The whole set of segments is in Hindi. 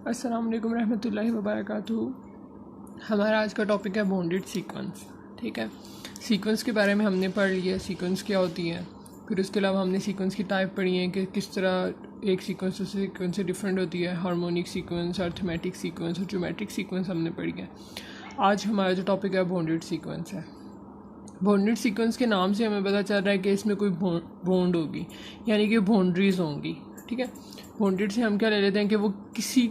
अस्सलाम वालेकुम रहमतुल्लाहि व बरकातुहू। हमारा आज का टॉपिक है बॉन्डेड सीक्वेंस। ठीक है, सीक्वेंस के बारे में हमने पढ़ लिया, सीक्वेंस क्या होती है। फिर उसके अलावा हमने सीक्वेंस की टाइप पढ़ी है कि किस तरह एक सीक्वेंस दूसरे सीक्वेंस से डिफरेंट होती है। हार्मोनिक सीक्वेंस, अर्थमेटिक सीक्वेंस और ज्योमेट्रिक सीक्वेंस हमने पढ़ी है। आज हमारा जो टॉपिक है बॉन्डेड सीक्वेंस है। बॉन्डेड सीक्वेंस के नाम से हमें पता चल रहा है कि इसमें कोई बॉन्ड होगी, यानी कि बाउंड्रीज होंगी। ठीक है, बॉन्डेड से हम क्या ले लेते हैं कि वो किसी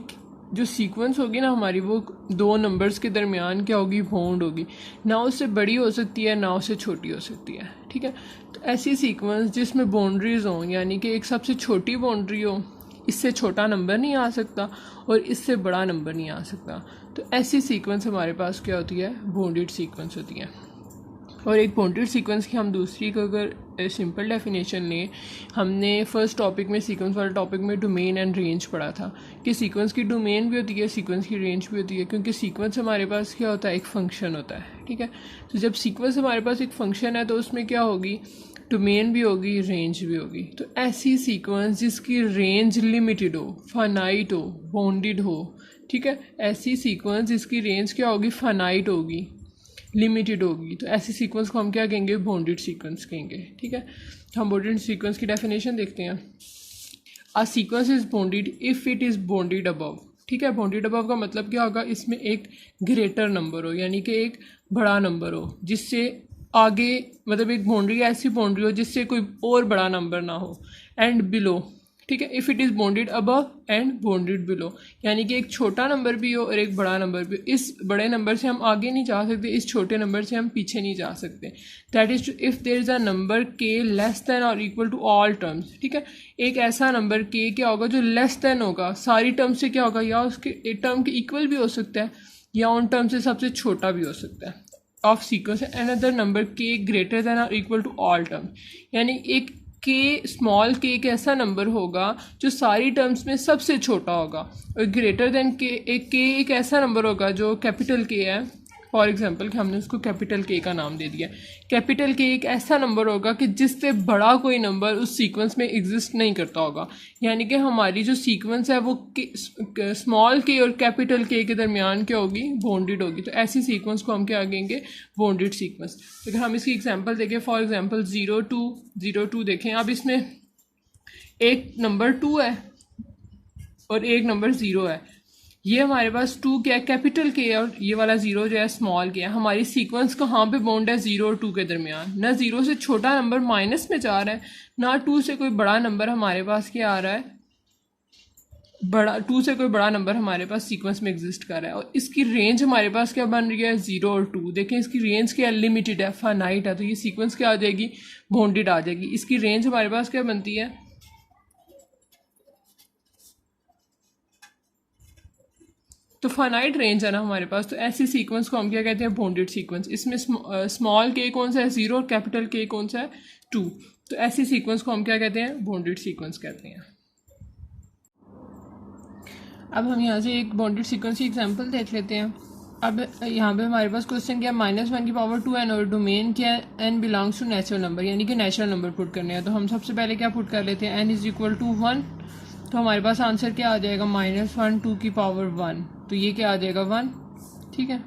जो सीक्वेंस होगी ना हमारी, वो दो नंबर्स के दरमियान क्या होगी, बॉन्ड होगी। ना उससे बड़ी हो सकती है, ना उससे छोटी हो सकती है। ठीक है, तो ऐसी सीक्वेंस जिसमें बाउंड्रीज हों, यानी कि एक सबसे छोटी बाउंड्री हो, इससे छोटा नंबर नहीं आ सकता और इससे बड़ा नंबर नहीं आ सकता, तो ऐसी सीक्वेंस हमारे पास क्या होती है, बॉन्डेड सीक्वेंस होती है। और एक बॉन्डेड सीक्वेंस की हम दूसरी को अगर सिंपल डेफिनेशन लें, हमने फर्स्ट टॉपिक में सीक्वेंस वाले टॉपिक में डोमेन एंड रेंज पढ़ा था कि सीक्वेंस की डोमेन भी होती है, सीक्वेंस की रेंज भी होती है, क्योंकि सीक्वेंस हमारे पास क्या होता है, एक फंक्शन होता है। ठीक है, तो जब सीक्वेंस हमारे पास एक फंक्शन है तो उसमें क्या होगी, डोमेन भी होगी, रेंज भी होगी। तो ऐसी सीक्वेंस जिसकी रेंज लिमिटेड हो, फाइनाइट हो, बाउंडेड हो। ठीक है, ऐसी सीक्वेंस जिसकी रेंज क्या होगी, फाइनाइट होगी, लिमिटेड होगी, तो ऐसी सीक्वेंस को हम क्या कहेंगे, बॉन्डेड सीक्वेंस कहेंगे। ठीक है, हम बॉन्डेड सीक्वेंस की डेफिनेशन देखते हैं। A sequence is bonded if it is bonded above. ठीक है, बॉन्डेड अबव का मतलब क्या होगा, इसमें एक ग्रेटर नंबर हो, यानी कि एक बड़ा नंबर हो, जिससे आगे मतलब एक बाउंड्री ऐसी बाउंड्री हो जिससे कोई और बड़ा नंबर ना हो। एंड बिलो, ठीक है, if it is bonded above and bonded below, यानी कि एक छोटा नंबर भी हो और एक बड़ा नंबर भी हो। इस बड़े नंबर से हम आगे नहीं जा सकते, इस छोटे नंबर से हम पीछे नहीं जा सकते। That is if there is a number के लेस दैन और इक्वल टू ऑल टर्म्स। ठीक है, एक ऐसा नंबर के क्या होगा जो लेस दैन होगा सारी टर्म से, क्या होगा, या उसके टर्म के इक्वल भी हो सकता है या उन टर्म से सबसे छोटा भी हो सकता है। ऑफ सीक्वेंस अनदर नंबर के ग्रेटर दैन और इक्वल टू ऑल टर्म्स, यानी एक के स्मॉल के एक ऐसा नंबर होगा जो सारी टर्म्स में सबसे छोटा होगा, और ग्रेटर देन के एक ऐसा नंबर होगा जो कैपिटल के है। फॉर एग्जांपल कि हमने उसको कैपिटल के का नाम दे दिया। कैपिटल के एक ऐसा नंबर होगा कि जिससे बड़ा कोई नंबर उस सीक्वेंस में एग्जिस्ट नहीं करता होगा, यानी कि हमारी जो सीक्वेंस है वो स्मॉल के और कैपिटल के दरमियान क्या होगी, बॉन्डेड होगी। तो ऐसी सीक्वेंस को हम क्या कहेंगे, बॉन्डेड सीक्वेंस। तो अगर हम इसकी एग्जांपल देखें, फॉर एग्जांपल 0 2 देखें। अब इसमें एक नंबर 2 है और एक नंबर 0 है। ये हमारे पास 2 क्या है, कैपिटल के है, और ये वाला 0 जो है स्मॉल के है। हमारी सीक्वेंस कहाँ पे बाउंड है, 0 और 2 के दरमियान। ना 0 से छोटा नंबर माइनस में जा रहा है, ना 2 से कोई बड़ा नंबर हमारे पास क्या आ रहा है, 2 से कोई बड़ा नंबर हमारे पास सीक्वेंस में एग्जिस्ट कर रहा है। और इसकी रेंज हमारे पास क्या बन रही है, 0 और 2। देखें इसकी रेंज क्या है, लिमिटेड है, फाइनाइट है, तो ये सीक्वेंस क्या आ जाएगी, बाउंडेड आ जाएगी। इसकी रेंज हमारे पास क्या बनती है, तो फाइनाइट रेंज है ना हमारे पास। तो ऐसी सीक्वेंस को हम क्या कहते हैं, बॉन्डेड सीक्वेंस। इसमें स्मॉल के कौन सा है, 0, और कैपिटल के कौन सा है, 2। तो ऐसी सीक्वेंस को हम क्या कहते हैं, बॉन्डेड सीक्वेंस कहते हैं। अब हम यहाँ से एक बॉन्डेड सीक्वेंस की एग्जांपल देख लेते हैं। अब यहाँ पे हमारे पास क्वेश्चन क्या है, -1 की पावर 2n और डोमेन क्या है, n belongs to natural number, यानी कि नेचुरल नंबर पुट करने हैं। तो हम सबसे पहले क्या पुट कर लेते हैं, n इज इक्वल टू 1। तो हमारे पास आंसर क्या आ जाएगा, -1 2 की पावर 1, तो ये क्या आ जाएगा, 1। ठीक है,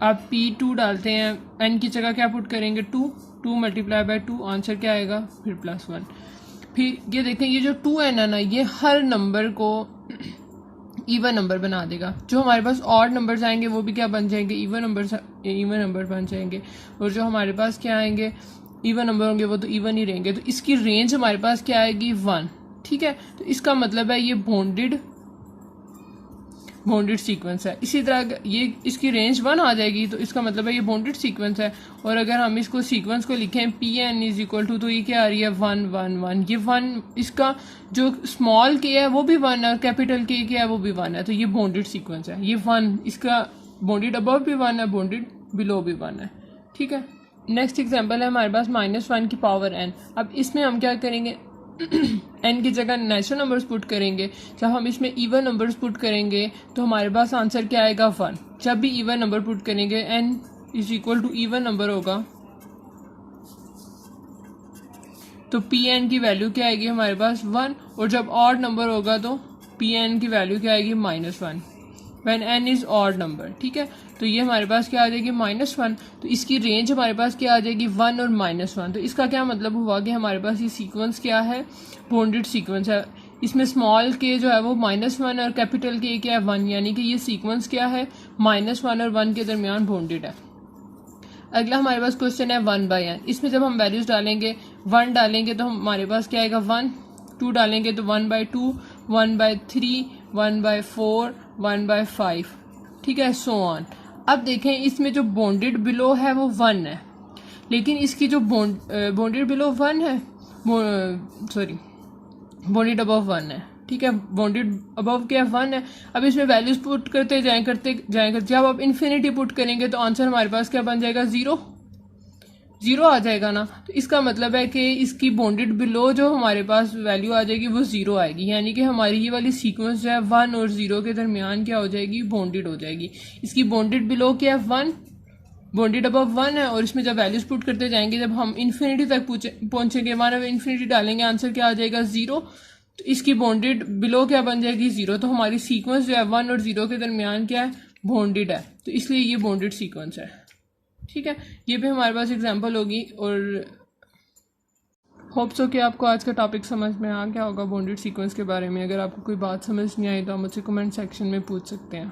अब P2 डालते हैं, n की जगह क्या पुट करेंगे, 2 मल्टीप्लाई बाय 2, आंसर क्या आएगा, फिर +1। फिर ये देखें, ये जो 2n है ना, ये हर नंबर को इवन नंबर बना देगा। जो हमारे पास ऑड नंबर्स आएंगे वो भी क्या बन जाएंगे, इवन नंबर बन जाएंगे। और जो हमारे पास क्या आएंगे, इवन नंबर होंगे, वो तो इवन ही रहेंगे। तो इसकी रेंज हमारे पास क्या आएगी, 1। ठीक है, तो इसका मतलब है ये बॉन्डेड सीक्वेंस है। इसी तरह ये इसकी रेंज 1 आ जाएगी, तो इसका मतलब है ये बॉन्डेड सीक्वेंस है। और अगर हम इसको सीक्वेंस को लिखें Pn इज इक्वल टू, तो ये क्या आ रही है, 1 1 1। ये 1, इसका जो स्मॉल के है वो भी 1 है और कैपिटल के क्या है वो भी 1 है, तो ये बॉन्डेड सीक्वेंस है। ये 1, इसका बॉन्डेड अबव भी 1 है, बॉन्डेड बिलो भी 1 है। ठीक है, नेक्स्ट एग्जाम्पल है हमारे पास -1 की पावर n। अब इसमें हम क्या करेंगे, n की जगह नेचुरल नंबर्स पुट करेंगे। जब हम इसमें इवन नंबर्स पुट करेंगे तो हमारे पास आंसर क्या आएगा, 1। जब भी इवन नंबर पुट करेंगे, n is equal to even number होगा, तो पी एन की वैल्यू क्या आएगी हमारे पास 1, और जब ऑड नंबर होगा तो पी एन की वैल्यू क्या आएगी -1 when an is odd number. ठीक है, तो ये हमारे पास क्या आ जाएगी -1, तो इसकी रेंज हमारे पास क्या आ जाएगी 1 और -1। तो इसका क्या मतलब हुआ कि हमारे पास ये सीक्वेंस क्या है, बॉन्डेड सीक्वेंस है। इसमें स्मॉल के जो है वो -1 और कैपिटल के क्या है 1, यानी कि ये सीक्वेंस क्या है -1 और 1 के दरमियान बॉन्डेड है। अगला हमारे पास क्वेश्चन है 1/n। इसमें जब हम वैल्यूज डालेंगे 1 डालेंगे तो हमारे पास क्या आएगा 1, 2 डालेंगे तो 1/2, 1/3, 1/4, 1/5। ठीक है, सो ऑन। अब देखें इसमें जो बॉन्डेड बिलो है वो 1 है, लेकिन इसकी जो बॉन्डेड बिलो 1 है, सॉरी बॉन्डेड अबव 1 है। ठीक है, बॉन्डेड अबव क्या 1 है। अब इसमें वैल्यूज पुट करते जाएं जब आप इन्फिनिटी पुट करेंगे तो आंसर हमारे पास क्या बन जाएगा 0 आ जाएगा ना। तो इसका मतलब है कि इसकी बॉन्डेड बिलो जो हमारे पास वैल्यू आ जाएगी वो 0 आएगी, यानी कि हमारी ये वाली सीक्वेंस जो है 1 और 0 के दरमियान क्या हो जाएगी, बॉन्डेड हो जाएगी। इसकी बॉन्डेड बिलो क्या है 1, बॉन्डेड अबव 1 है, और इसमें जब वैल्यूज पुट करते जाएंगे जब हम इन्फिनिटी तक पहुंचेंगे 1 और इन्फिनिटी डालेंगे आंसर क्या आ जाएगा 0। तो इसकी बॉन्डेड बिलो क्या बन जाएगी 0। तो हमारी सीक्वेंस जो है 1 और 0 के दरमियान क्या है, बॉन्डेड है, तो इसलिए ये बॉन्डेड सीक्वेंस है। ठीक है, ये भी हमारे पास एग्जांपल होगी, और होप सो कि आपको आज का टॉपिक समझ में आ गया होगा बॉन्डेड सीक्वेंस के बारे में। अगर आपको कोई बात समझ नहीं आई तो आप मुझसे कमेंट सेक्शन में पूछ सकते हैं।